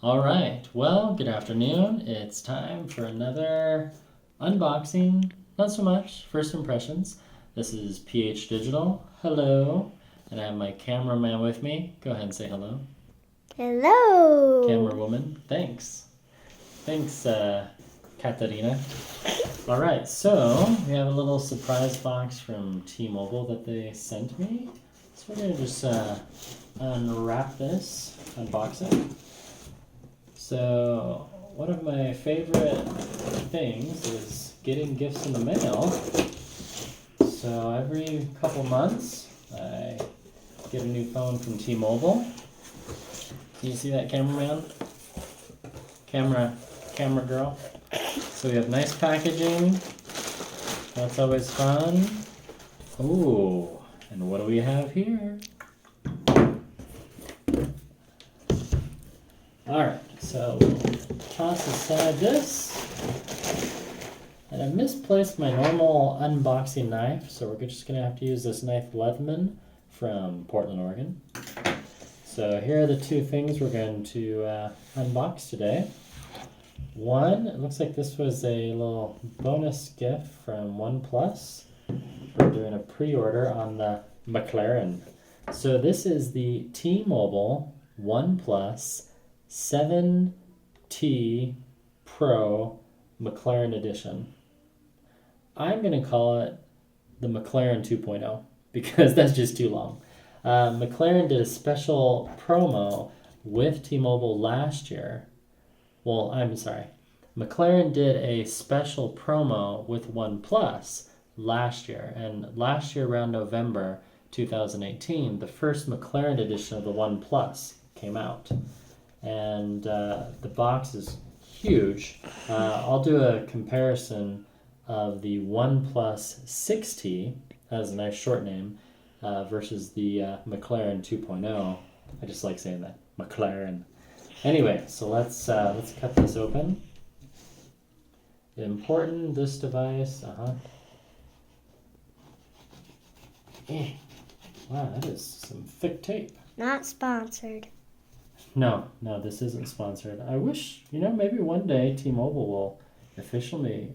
All right, well, good afternoon. It's time for another unboxing. Not so much, first impressions. This is PH Digital. Hello. And I have my cameraman with me. Go ahead and say hello. Hello. Camera woman. Thanks. Thanks, Katarina. All right, so we have a little surprise box from T-Mobile that they sent me. So we're going to just unwrap this, unbox it. So one of my favorite things is getting gifts in the mail. So every couple months I get a new phone from T-Mobile. Can you see that, cameraman? Camera girl. So we have nice packaging. That's always fun. Ooh, and what do we have here? Alright, so we'll toss aside this. And I've misplaced my normal unboxing knife, so we're just going to have to use this knife Leatherman from Portland, Oregon. So here are the two things we're going to unbox today. One, it looks like this was a little bonus gift from OnePlus. We're doing a pre-order on the McLaren. So this is the T-Mobile OnePlus 7T Pro McLaren Edition. I'm going to call it the McLaren 2.0 because that's just too long. McLaren did a special promo with T-Mobile last year. Well, I'm sorry. McLaren did a special promo with OnePlus last year. And last year around November 2018, the first McLaren edition of the OnePlus came out. And the box is huge. I'll do a comparison of the OnePlus 6T, that has a nice short name, versus the McLaren 2.0. I just like saying that, McLaren. Anyway, so let's cut this open. Important, this device, Wow, that is some thick tape. Not sponsored. No, this isn't sponsored. I wish, maybe one day T-Mobile will officially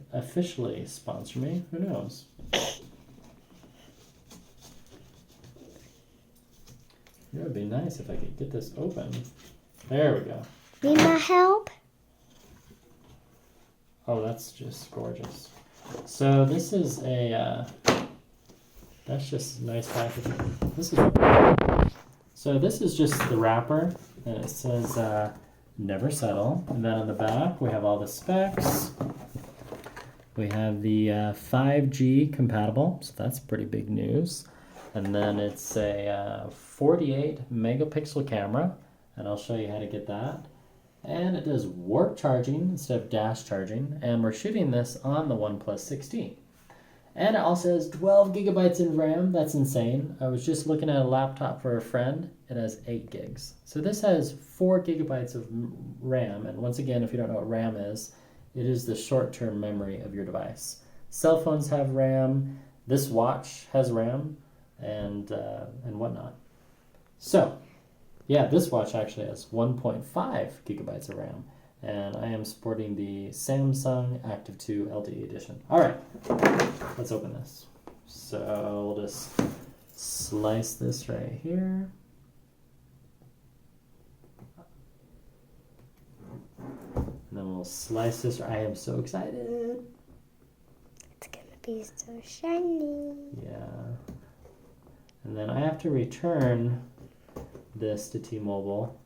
sponsor me. Who knows? It would be nice if I could get this open. There we go. Need my help? Oh, that's just gorgeous. So this is that's just nice packaging. So this is just the wrapper, and it says never settle. And then on the back we have all the specs. We have the 5G compatible, so that's pretty big news. And then it's a 48 megapixel camera, and I'll show you how to get that. And it does warp charging instead of dash charging, and we're shooting this on the OnePlus 6T. And it also has 12 gigabytes in RAM. That's insane. I was just looking at a laptop for a friend. It has 8 gigs. So this has 4 gigabytes of RAM. And once again, if you don't know what RAM is, it is the short-term memory of your device. Cell phones have RAM. This watch has RAM and whatnot. So, yeah, this watch actually has 1.5 gigabytes of RAM. And I am sporting the Samsung Active 2 LTE edition. All right, let's open this. So we'll just slice this right here. And then we'll slice this. I am so excited. It's gonna be so shiny. Yeah. And then I have to return this to T-Mobile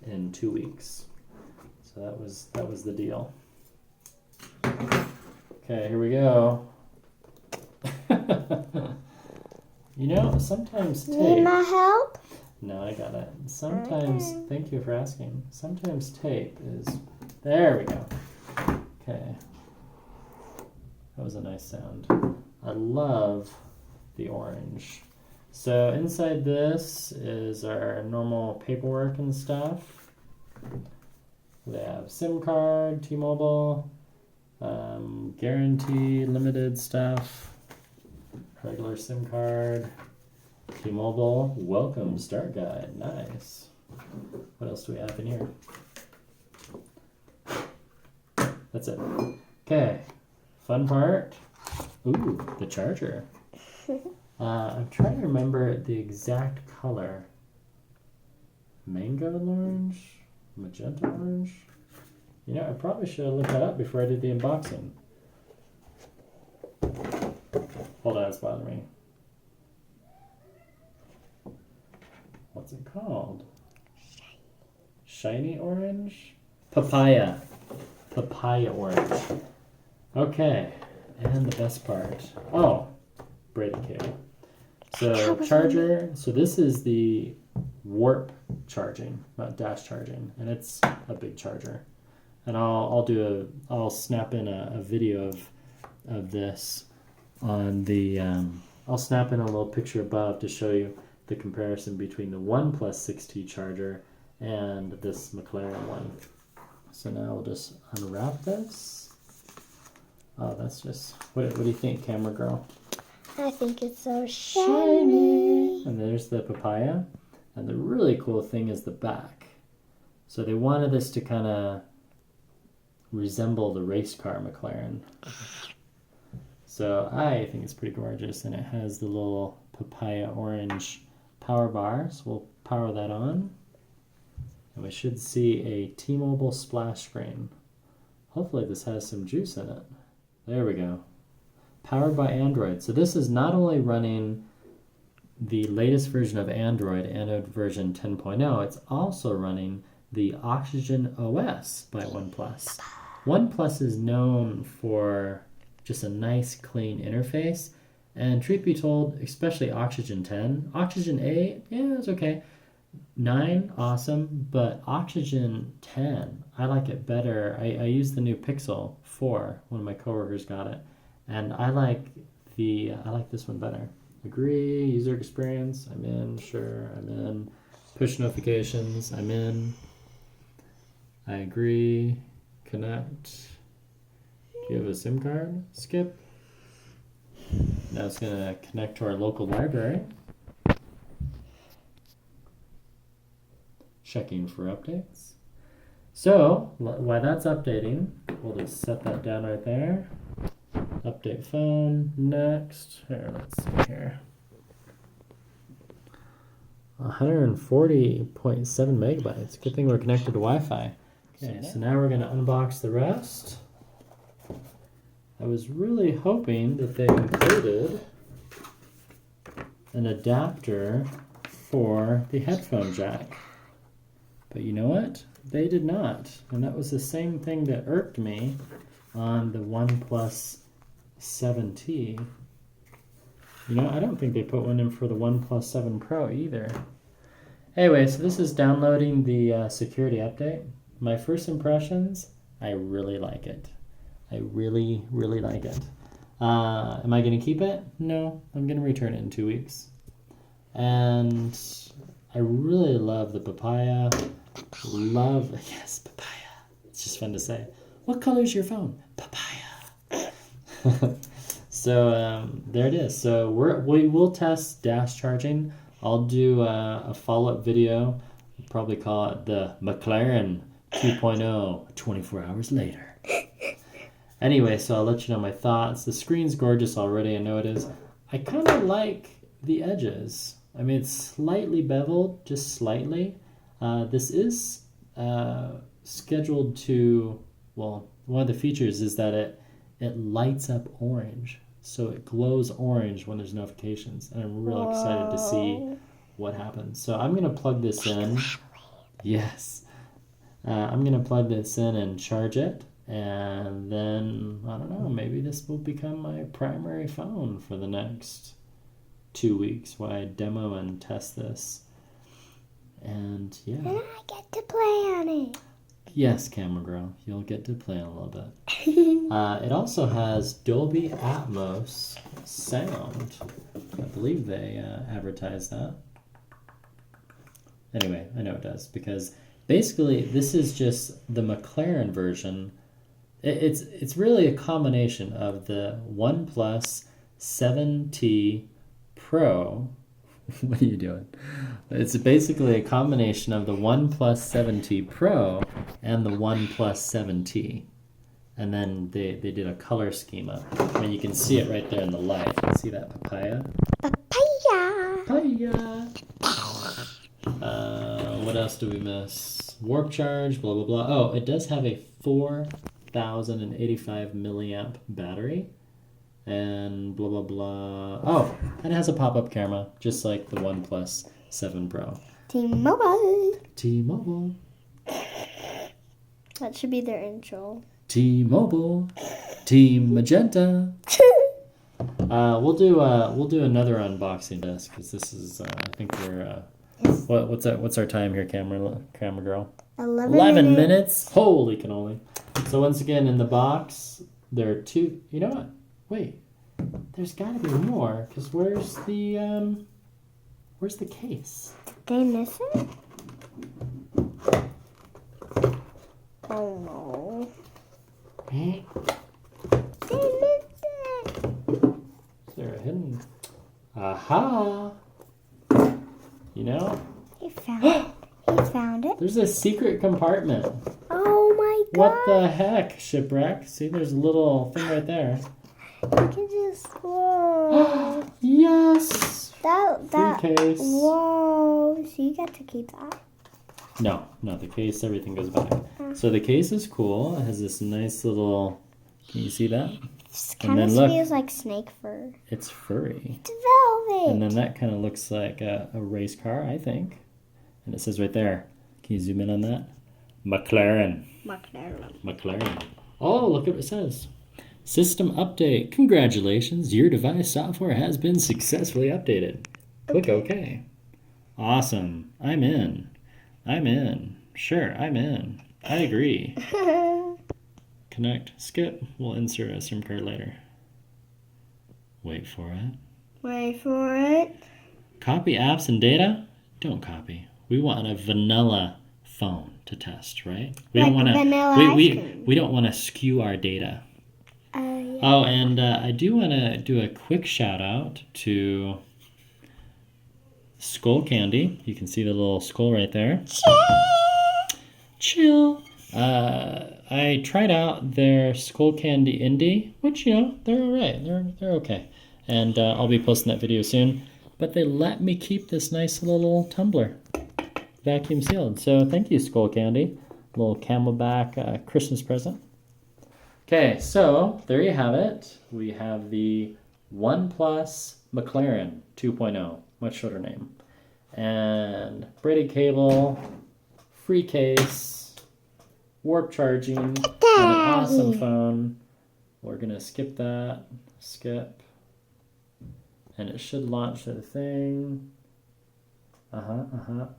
in 2 weeks. So that was the deal. Okay, here we go. Sometimes tape... Need my help? No, I got it. Sometimes, thank you for asking. Sometimes tape is... There we go. Okay. That was a nice sound. I love the orange. So inside this is our normal paperwork and stuff. They have SIM card, T-Mobile, guarantee, limited stuff, regular SIM card, T-Mobile, welcome start guide, nice. What else do we have in here? That's it. Okay, fun part. Ooh, the charger. I'm trying to remember the exact color. Mango orange? Magenta orange? You know, I probably should have looked that up before I did the unboxing. Hold on, it's bothering me. What's it called? Shiny orange? Papaya. Papaya orange. Okay, and the best part. Oh, braided cable. So charger, so this is the warp charging, not dash charging, and it's a big charger. And I'll snap in a video of this on the, I'll snap in a little picture above to show you the comparison between the OnePlus 6T charger and this McLaren one. So now we'll just unwrap this. Oh, that's just, what do you think, camera girl? I think it's so shiny. And there's the papaya. And the really cool thing is the back. So they wanted this to kind of resemble the race car McLaren. So I think it's pretty gorgeous, and it has the little papaya orange power bar. So we'll power that on, and we should see a T-Mobile splash screen. Hopefully this has some juice in it. There we go. Powered by Android. So this is not only running the latest version of Android version 10.0, it's also running the Oxygen OS by OnePlus. OnePlus is known for just a nice, clean interface, and truth be told, especially Oxygen 10, Oxygen 8, yeah, it's okay. 9, awesome, but Oxygen 10, I like it better. I use the new Pixel 4. One of my coworkers got it, and I like this one better. Agree, user experience, I'm in, sure, I'm in. Push notifications, I'm in. I agree, connect. Do you have a SIM card? Skip. Now it's going to connect to our local library. Checking for updates. So, while that's updating, we'll just set that down right there. Update phone, next. Here, let's see here. 140.7 megabytes. Good thing we're connected to Wi-Fi. Okay, so now we're going to unbox the rest. I was really hoping that they included an adapter for the headphone jack. But you know what? They did not. And that was the same thing that irked me on the OnePlus 7T. You know, I don't think they put one in for the OnePlus 7 Pro either. Anyway, so this is downloading the security update. My first impressions, I really like it. I really, really like it. Am I going to keep it? No, I'm going to return it in 2 weeks. And I really love the papaya. Yes, papaya. It's just fun to say. What color is your phone? Papaya. So there it is. So we will test dash charging. I'll do a follow-up video. We'll probably call it the McLaren 2.0 24 hours later. Anyway, so I'll let you know my thoughts. The screen's gorgeous already, I know it is. I kind of like the edges. I mean, it's slightly beveled, just slightly. This is scheduled to, well, one of the features is that it lights up orange. So it glows orange when there's notifications. And I'm real excited to see what happens. So I'm going to plug this in. Yes. I'm going to plug this in and charge it. And then, I don't know, maybe this will become my primary phone for the next 2 weeks while I demo and test this. And yeah. And I get to play on it. Yes, camera girl, you'll get to play on a little bit. It also has Dolby Atmos sound. I believe they advertise that. Anyway, I know it does because basically this is just the McLaren version. It's really a combination of the OnePlus 7T Pro. What are you doing? It's basically a combination of the OnePlus 7T Pro and the OnePlus 7T. And then they did a color schema. I mean, you can see it right there in the light. You can see that papaya. Papaya. Papaya. What else do we miss? Warp charge, blah, blah, blah. Oh, it does have a 4,085 milliamp battery. And blah, blah, blah. Oh, and it has a pop-up camera, just like the OnePlus 7 Pro. T-Mobile. T-Mobile. That should be their intro. T-Mobile. Team Magenta. We'll do another unboxing disc because this is I think we're what's our time here, camera girl? 11 minutes. Holy cannoli! So once again, in the box there are two. You know what? Wait, there's got to be more because where's the case? Did they miss it? Oh no! Eh? They missed it. Is there a hidden? Aha! You know? He found it. He found it. There's a secret compartment. Oh my god! What the heck, Shipwreck? See, there's a little thing right there. You can just whoa. Yes! that Free case. whoa! So you got to keep that. No, not the case. Everything goes back. So the case is cool. It has this nice little... Can you see that? It kind of look, feels like snake fur. it's furry. It's velvet. And then that kind of looks like a race car, I think. And it says right there. Can you zoom in on that? McLaren. McLaren. Oh, look at what it says. System update. Congratulations. Your device software has been successfully updated. Click OK. Awesome. I'm in. Sure, I'm in. I agree. Connect. Skip. We'll insert a SIM card later. Wait for it. Copy apps and data? Don't copy. We want a vanilla phone to test, right? We Like don't want to vanilla ice cream. we don't want to skew our data. Yeah. Oh, and I do want to do a quick shout out to Skull Candy. You can see the little skull right there. Chill. I tried out their Skull Candy Indie, which, you know, they're all right. They're okay. And I'll be posting that video soon. But they let me keep this nice little tumbler, vacuum sealed. So thank you, Skull Candy. Little camelback Christmas present. Okay, so there you have it. We have the OnePlus McLaren 2.0, much shorter name. And braided cable, free case, warp charging, and an awesome phone. We're gonna skip that, skip. And it should launch the thing.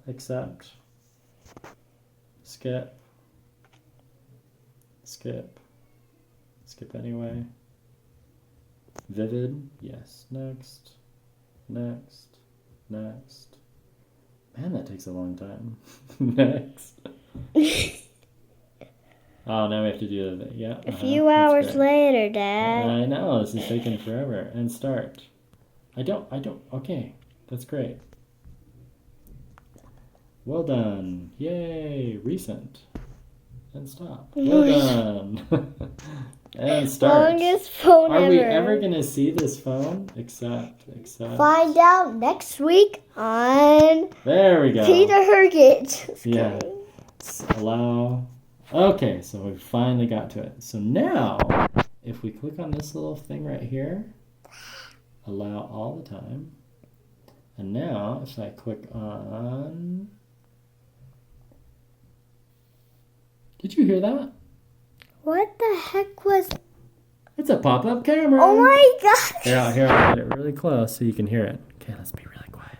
Accept. Skip. Skip. Skip anyway. Vivid. Yes. Next. Next. Next. Man, that takes a long time. Next. Oh, now we have to do the, yeah. A few hours later, Dad. I know, this is taking forever. And start. I don't, okay, that's great. Well done. Yay, recent. And stop. Well done. And start. Longest phone Are ever. we ever going to see this phone? Accept. Find out next week on There we go. Peter Herget. Yeah. Allow. Okay, so we finally got to it. So now, if we click on this little thing right here, allow all the time. And now, if I click on... Did you hear that? What the heck was... It's a pop-up camera. Oh my gosh. Here, I'll get it really close so you can hear it. Okay, let's be really quiet.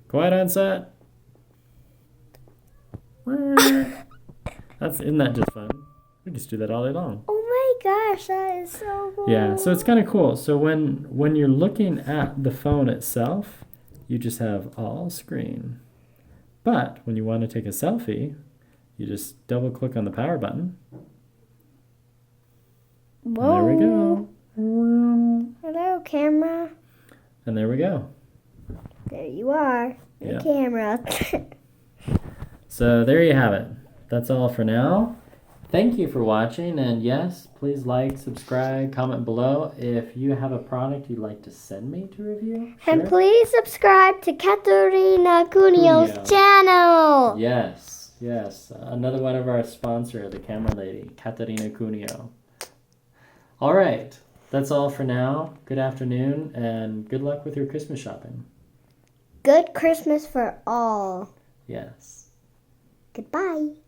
Quiet on set. Isn't that just fun? We just do that all day long. Oh my gosh, that is so cool. Yeah, so it's kind of cool. So when you're looking at the phone itself, you just have all screen. But when you want to take a selfie, you just double click on the power button. Whoa. And there we go. Hello, camera. And there we go. There you are. The Yeah. camera. So there you have it. That's all for now. thank you for watching. And yes, please like, subscribe, comment below if you have a product you'd like to send me to review. And Sure. please subscribe to Katerina Cunio's Cunio. channel. Yes, yes. Another one of our sponsor, the camera lady, Katerina Cunio. All right. That's all for now. Good afternoon and good luck with your Christmas shopping. Good Christmas for all. Yes. Goodbye.